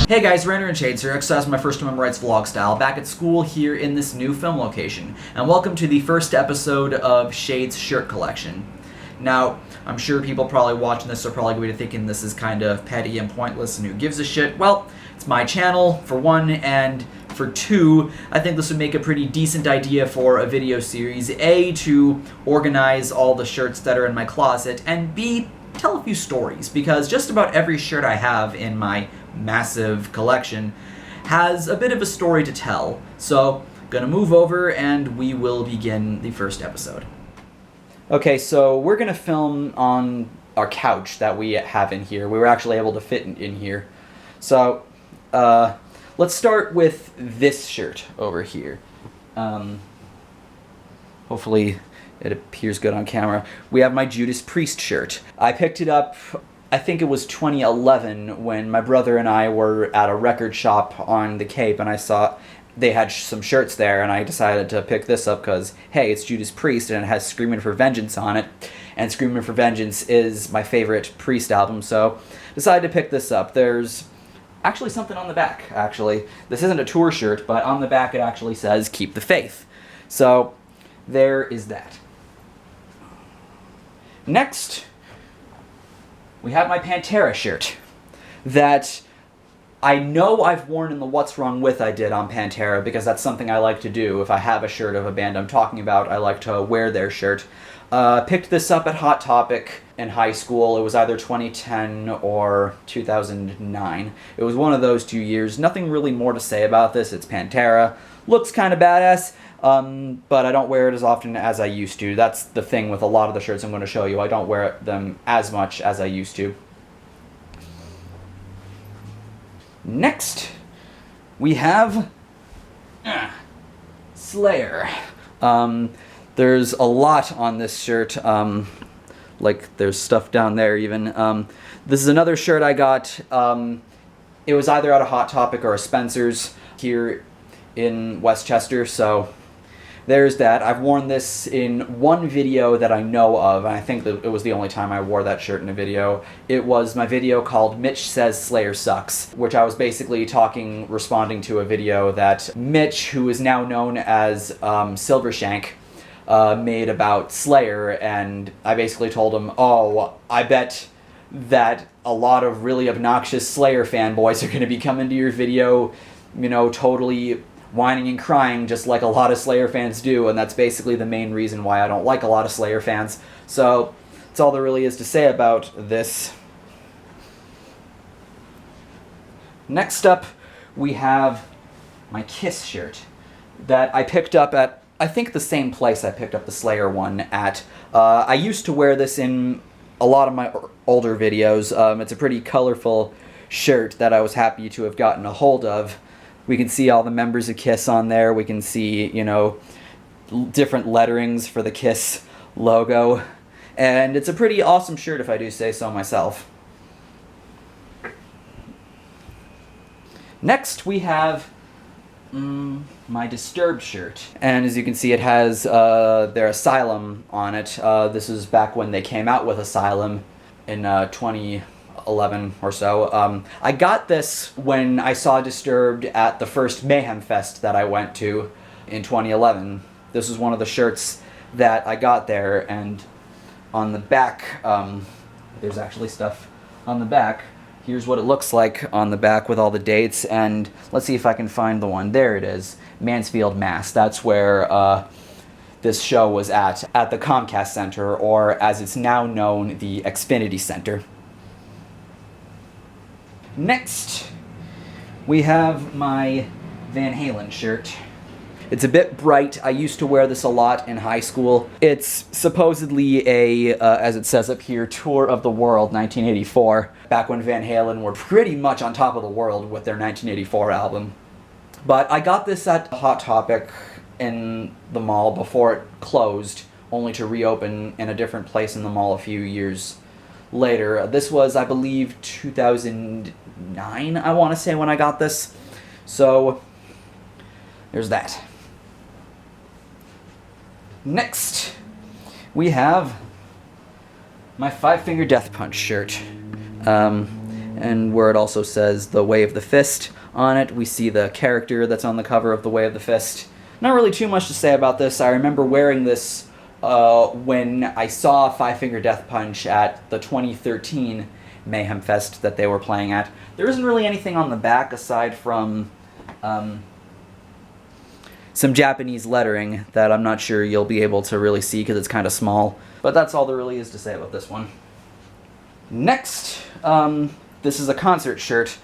Hey guys, RanterInShades here, exercise my first time rights vlog style, back at school here in this new film location, and welcome to the first episode of Shades shirt collection. Now, I'm sure people probably watching this are probably going to be thinking this is kind of petty and pointless and who gives a shit. Well, it's my channel, for one, and for two, I think this would make a pretty decent idea for a video series. A, to organize all the shirts that are in my closet, and B, tell a few stories, because just about every shirt I have in my massive collection has a bit of a story to tell. So, gonna move over and we will begin the first episode. Okay, so we're gonna film on our couch that we have in here. We were actually able to fit in here. So, let's start with this shirt over here. Hopefully it appears good on camera. We have my Judas Priest shirt. I picked it up, I think it was 2011, when my brother and I were at a record shop on the Cape, and I saw they had some shirts there, and I decided to pick this up because, hey, it's Judas Priest, and it has Screamin' for Vengeance on it, and Screamin' for Vengeance is my favorite Priest album, so decided to pick this up. There's actually something on the back, actually. This isn't a tour shirt, but on the back it actually says, "Keep the Faith." So, there is that. Next, we have my Pantera shirt that I know I've worn in the What's Wrong With I did on Pantera, because that's something I like to do. If I have a shirt of a band I'm talking about, I like to wear their shirt. Picked this up at Hot Topic in high school. It was either 2010 or 2009. It was one of those 2 years. Nothing really more to say about this. It's Pantera. Looks kind of badass. But I don't wear it as often as I used to. That's the thing with a lot of the shirts I'm going to show you. I don't wear them as much as I used to. Next, we have Slayer. There's a lot on this shirt. Like, there's stuff down there even. This is another shirt I got. It was either at a Hot Topic or a Spencer's here in Westchester, so there's that. I've worn this in one video that I know of, and I think that it was the only time I wore that shirt in a video. It was my video called Mitch Says Slayer Sucks, which I was basically responding to a video that Mitch, who is now known as Silvershank, made about Slayer, and I basically told him, oh, I bet that a lot of really obnoxious Slayer fanboys are going to be coming to your video, you know, totally whining and crying just like a lot of Slayer fans do, and that's basically the main reason why I don't like a lot of Slayer fans. So, that's all there really is to say about this. Next up, we have my Kiss shirt that I picked up at, I think, the same place I picked up the Slayer one at. I used to wear this in a lot of my older videos. It's a pretty colorful shirt that I was happy to have gotten a hold of. We can see all the members of Kiss on there. We can see, you know, different letterings for the Kiss logo. And it's a pretty awesome shirt, if I do say so myself. Next, we have my Disturbed shirt. And as you can see, it has their Asylum on it. This is back when they came out with Asylum in 2011 or so. I got this when I saw Disturbed at the first Mayhem Fest that I went to in 2011. This was one of the shirts that I got there, and on the back, there's actually stuff on the back. Here's what it looks like on the back with all the dates, and let's see if I can find the one. There it is, Mansfield, Mass. That's where this show was at the Comcast Center, or as it's now known, the Xfinity Center. Next, we have my Van Halen shirt. It's a bit bright. I used to wear this a lot in high school. It's supposedly a, as it says up here, Tour of the World 1984, back when Van Halen were pretty much on top of the world with their 1984 album. But I got this at Hot Topic in the mall before it closed, only to reopen in a different place in the mall a few years later. This was, I believe, 2009, I want to say, when I got this. So, there's that. Next, we have my Five Finger Death Punch shirt. and where it also says The Way of the Fist on it. We see the character that's on the cover of The Way of the Fist. Not really too much to say about this. I remember wearing this when I saw Five Finger Death Punch at the 2013 Mayhem Fest that they were playing at. There isn't really anything on the back aside from some Japanese lettering that I'm not sure you'll be able to really see because it's kind of small. But that's all there really is to say about this one. Next, this is a concert shirt.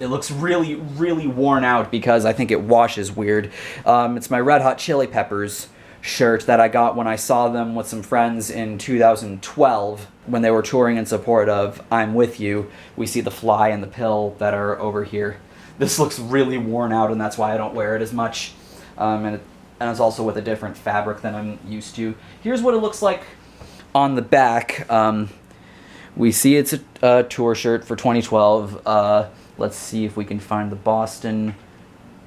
It looks really, really worn out because I think it washes weird. It's my Red Hot Chili Peppers shirt that I got when I saw them with some friends in 2012 when they were touring in support of I'm With You. We see the fly and the pill that are over here. This looks really worn out, and that's why I don't wear it as much. And it's also with a different fabric than I'm used to. Here's what it looks like on the back. We see it's a tour shirt for 2012. Let's see if we can find the Boston.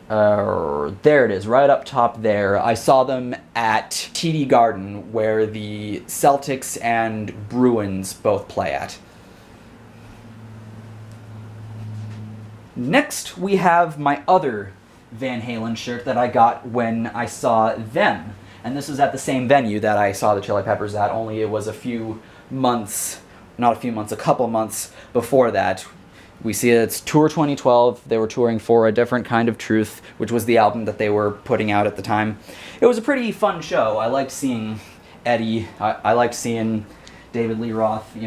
There it is, right up top there. I saw them at TD Garden, where the Celtics and Bruins both play at. Next, we have my other Van Halen shirt that I got when I saw them. And this was at the same venue that I saw the Chili Peppers at, only it was a couple months before that. We see it's Tour 2012. They were touring for A Different Kind of Truth, which was the album that they were putting out at the time. It was a pretty fun show. I liked seeing Eddie. I liked seeing David Lee Roth,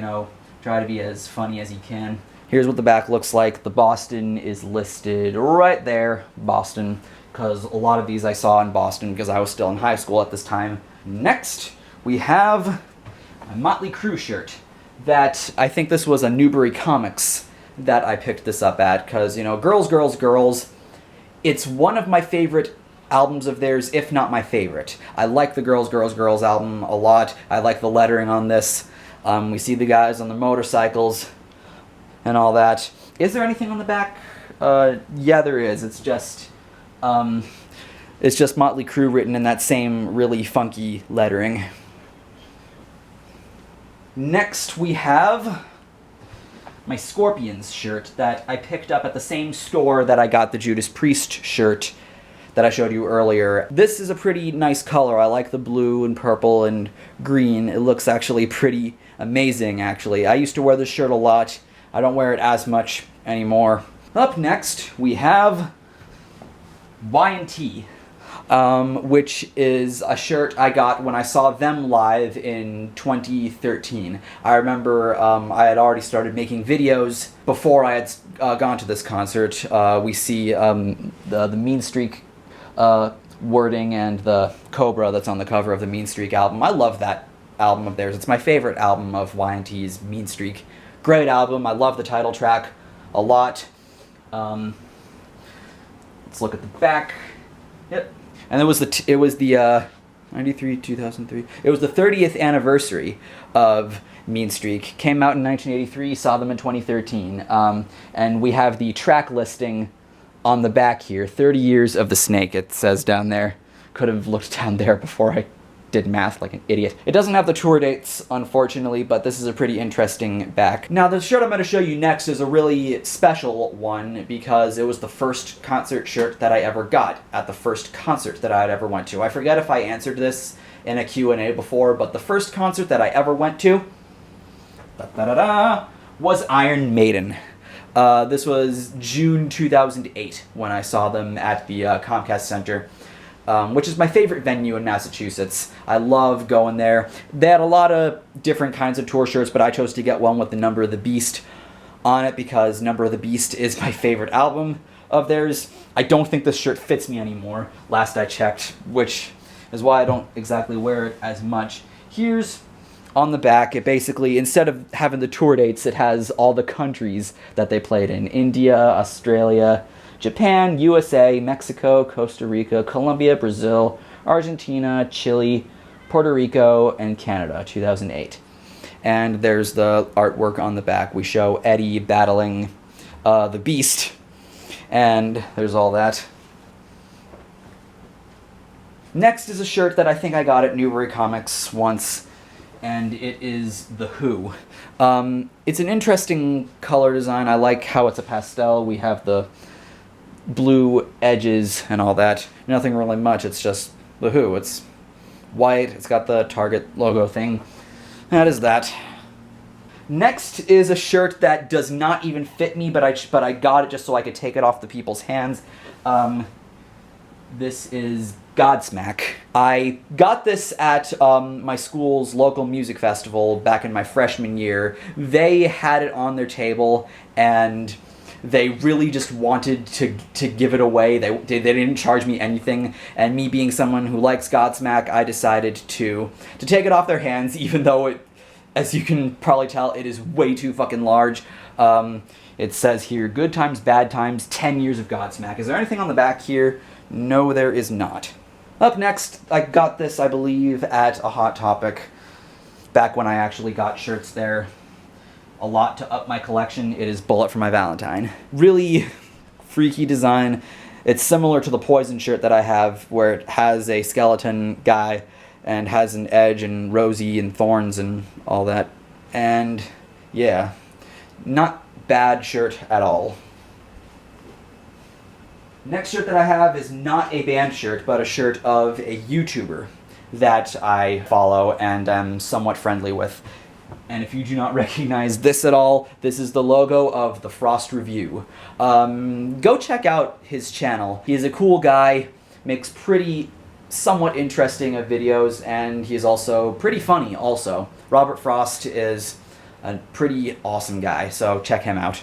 try to be as funny as he can. Here's what the back looks like. The Boston is listed right there, Boston, because a lot of these I saw in Boston because I was still in high school at this time. Next, we have a Mötley Crüe shirt that I think this was a Newbury Comics that I picked this up at because, Girls, Girls, Girls, it's one of my favorite albums of theirs, if not my favorite. I like the Girls, Girls, Girls album a lot. I like the lettering on this. We see the guys on the motorcycles and all that. Is there anything on the back? Yeah, there is. It's just Mötley Crüe written in that same really funky lettering. Next, we have my Scorpions shirt that I picked up at the same store that I got the Judas Priest shirt that I showed you earlier. This is a pretty nice color. I like the blue and purple and green. It looks actually pretty amazing, actually. I used to wear this shirt a lot. I don't wear it as much anymore. Up next, we have Y&T, which is a shirt I got when I saw them live in 2013. I remember I had already started making videos before I had gone to this concert. We see the Mean Streak wording and the Cobra that's on the cover of the Mean Streak album. I love that album of theirs. It's my favorite album of Y&T's, Mean Streak. Great album. I love the title track a lot. Let's look at the back. Yep. And it was the 93, 2003. It was the 30th anniversary of Mean Streak. Came out in 1983. Saw them in 2013. And we have the track listing on the back here. 30 Years of the Snake. It says down there. Could have looked down there before I did math like an idiot. It doesn't have the tour dates, unfortunately, but this is a pretty interesting back. Now, the shirt I'm going to show you next is a really special one because it was the first concert shirt that I ever got at the first concert that I'd ever went to. I forget if I answered this in a Q&A before, but the first concert that I ever went to was Iron Maiden. This was June 2008 when I saw them at the Comcast Center. Which is my favorite venue in Massachusetts. I love going there. They had a lot of different kinds of tour shirts, but I chose to get one with the Number of the Beast on it because Number of the Beast is my favorite album of theirs. I don't think this shirt fits me anymore, last I checked, which is why I don't exactly wear it as much. Here's on the back, it basically, instead of having the tour dates, it has all the countries that they played in. India, Australia, Japan, USA, Mexico, Costa Rica, Colombia, Brazil, Argentina, Chile, Puerto Rico, and Canada, 2008. And there's the artwork on the back. We show Eddie battling the Beast, and there's all that. Next is a shirt that I think I got at Newbury Comics once, and it is The Who. It's an interesting color design. I like how it's a pastel. We have the blue edges and all that. Nothing really much, it's just The Who. It's white, it's got the Target logo thing. That is that. Next is a shirt that does not even fit me, but I got it just so I could take it off the people's hands. This is Godsmack. I got this at my school's local music festival back in my freshman year. They had it on their table, and they really just wanted to give it away. They didn't charge me anything, and me being someone who likes Godsmack, I decided to take it off their hands, even though it, as you can probably tell, it is way too fucking large. It says here, good times, bad times, 10 years of Godsmack. Is there anything on the back here? No, there is not. Up next, I got this, I believe, at a Hot Topic, back when I actually got shirts there. A lot to up my collection. It is Bullet for My Valentine. Really freaky design. It's similar to the Poison shirt that I have, where it has a skeleton guy and has an edge and rosy and thorns and all that. And yeah, not bad shirt at all. Next shirt that I have is not a band shirt, but a shirt of a YouTuber that I follow and am somewhat friendly with. And if you do not recognize this at all, this is the logo of the Frost Review. Go check out his channel. He is a cool guy, makes pretty somewhat interesting videos, and he's also pretty funny also. Robert Frost is a pretty awesome guy, so check him out.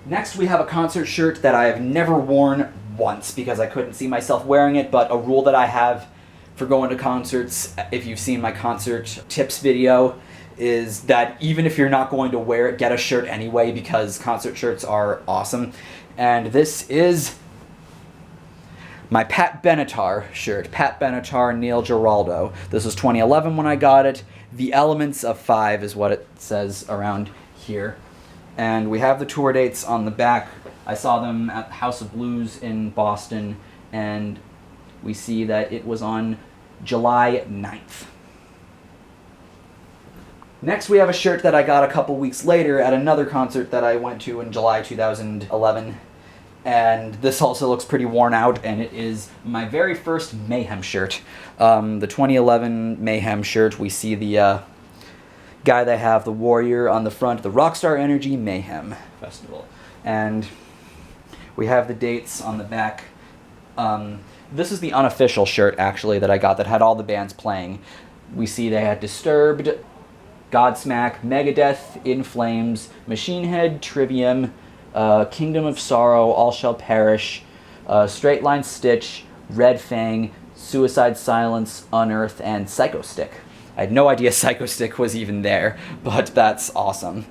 Next, we have a concert shirt that I have never worn once because I couldn't see myself wearing it, but a rule that I have for going to concerts, if you've seen my concert tips video, is that even if you're not going to wear it, get a shirt anyway, because concert shirts are awesome. And this is my Pat Benatar shirt. Pat Benatar, Neil Giraldo. This was 2011 when I got it. The Elements of 5 is what it says around here. And we have the tour dates on the back. I saw them at House of Blues in Boston, and we see that it was on July 9th. Next, we have a shirt that I got a couple weeks later at another concert that I went to in July 2011. And this also looks pretty worn out, and it is my very first Mayhem shirt. The 2011 Mayhem shirt, we see the guy they have, the Warrior, on the front, the Rockstar Energy Mayhem Festival. And we have the dates on the back. This is the unofficial shirt, actually, that I got that had all the bands playing. We see they had Disturbed, Godsmack, Megadeth, In Flames, Machine Head, Trivium, Kingdom of Sorrow, All Shall Perish, Straight Line Stitch, Red Fang, Suicide Silence, Unearth, and Psycho Stick. I had no idea Psycho Stick was even there, but that's awesome.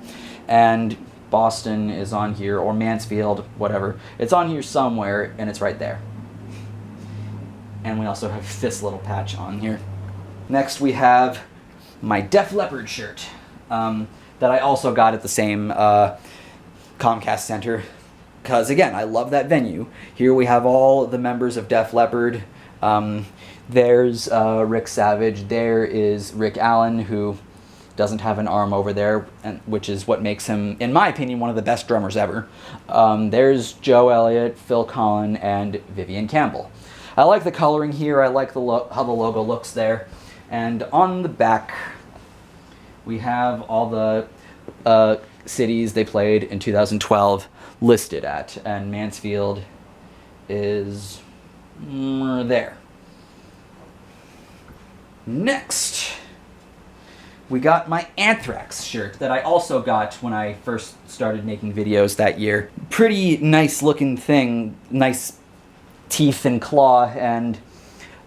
And Boston is on here, or Mansfield, whatever. It's on here somewhere, and it's right there. And we also have this little patch on here. Next we have my Def Leppard shirt that I also got at the same Comcast Center, because again, I love that venue. Here we have all the members of Def Leppard. There's Rick Savage. There is Rick Allen, who doesn't have an arm over there, which is what makes him, in my opinion, one of the best drummers ever. There's Joe Elliott, Phil Collen, and Vivian Campbell. I like the coloring here. I like the how the logo looks there. And on the back, we have all the cities they played in 2012 listed at, and Mansfield is there. Next, we got my Anthrax shirt that I also got when I first started making videos that year. Pretty nice looking thing, nice teeth and claw, and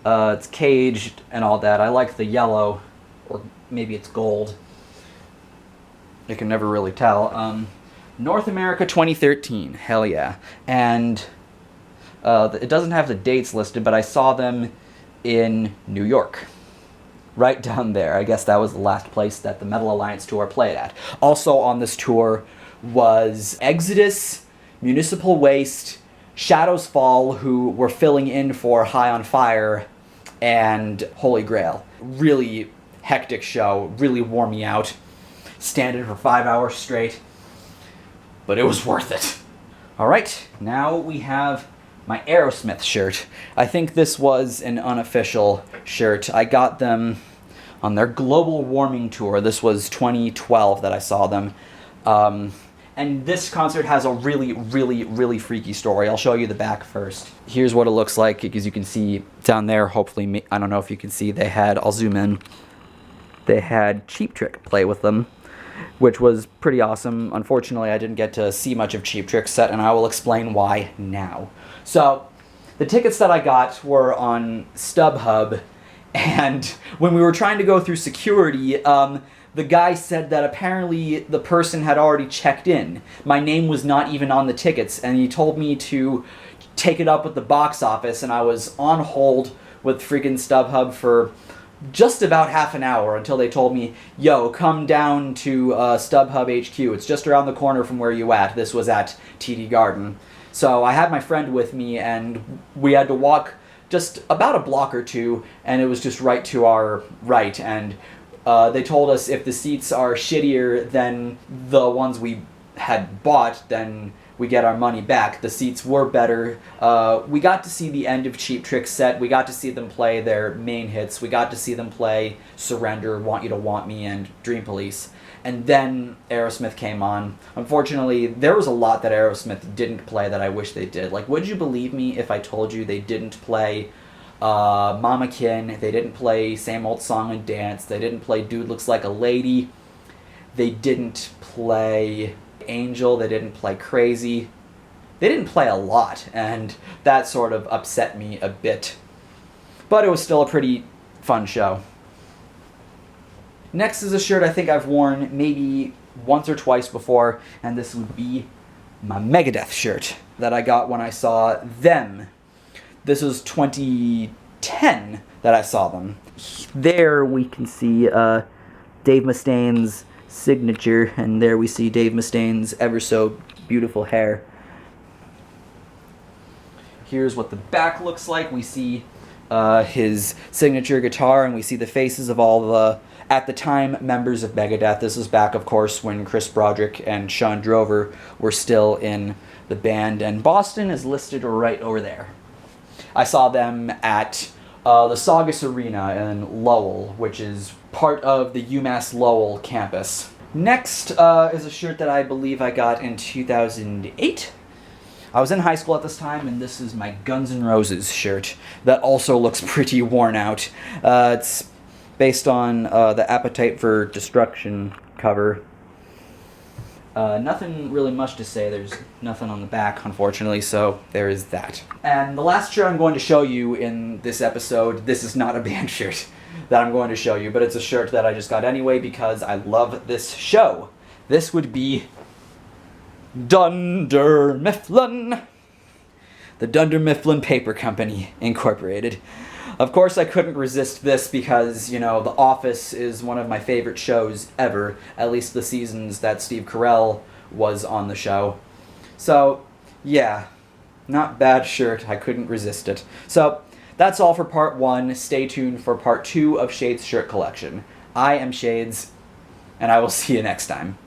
it's caged and all that. I like the yellow, or maybe it's gold. You can never really tell. North America 2013, hell yeah. And it doesn't have the dates listed, but I saw them in New York. Right down there. I guess that was the last place that the Metal Alliance tour played at. Also on this tour was Exodus, Municipal Waste, Shadows Fall, who were filling in for High on Fire, and Holy Grail. really hectic show, really wore me out. Standing for 5 hours straight, but it was worth it. All right, now we have my Aerosmith shirt. I think this was an unofficial shirt. I got them on their global warming tour. This was 2012 that I saw them. And this concert has a really, really, really freaky story. I'll show you the back first. Here's what it looks like, because you can see down there, hopefully, I don't know if you can see, I'll zoom in, they had Cheap Trick play with them, which was pretty awesome. Unfortunately, I didn't get to see much of Cheap Trick's set, and I will explain why now. So, the tickets that I got were on StubHub, and when we were trying to go through security, the guy said that apparently the person had already checked in. My name was not even on the tickets, and he told me to take it up with the box office, and I was on hold with freaking StubHub for just about half an hour until they told me, yo, come down to StubHub HQ. It's just around the corner from where you at. This was at TD Garden. So I had my friend with me, and we had to walk just about a block or two, and it was just right to our right. And they told us if the seats are shittier than the ones we had bought, then we get our money back. The seats were better. We got to see the end of Cheap Trick's set. We got to see them play their main hits. We got to see them play Surrender, Want You to Want Me, and Dream Police. And then Aerosmith came on. Unfortunately, there was a lot that Aerosmith didn't play that I wish they did. Like, would you believe me if I told you they didn't play Mama Kin, they didn't play Same Old Song and Dance, they didn't play Dude Looks Like a Lady, they didn't play Angel, they didn't play Crazy. They didn't play a lot, and that sort of upset me a bit. But it was still a pretty fun show. Next is a shirt I think I've worn maybe once or twice before, and this would be my Megadeth shirt that I got when I saw them. This was 2010 that I saw them. There we can see Dave Mustaine's signature, and there we see Dave Mustaine's ever so beautiful hair. Here's what the back looks like. We see his signature guitar, and we see the faces of all the, at the time, members of Megadeth. This is back, of course, when Chris Broderick and Sean Drover were still in the band, and Boston is listed right over there. I saw them at the Saugus Arena in Lowell, which is part of the UMass Lowell campus. Next is a shirt that I believe I got in 2008. I was in high school at this time, and this is my Guns N' Roses shirt that also looks pretty worn out. It's based on the Appetite for Destruction cover. Nothing really much to say. There's nothing on the back, unfortunately, so there is that. And the last shirt I'm going to show you in this episode, this is not a band shirt that I'm going to show you, but it's a shirt that I just got anyway because I love this show. This would be Dunder Mifflin. The Dunder Mifflin Paper Company, Incorporated. Of course, I couldn't resist this because, you know, The Office is one of my favorite shows ever, at least the seasons that Steve Carell was on the show. So, yeah, not bad shirt. I couldn't resist it. So, that's all for part 1. Stay tuned for part 2 of Shades' shirt collection. I am Shades, and I will see you next time.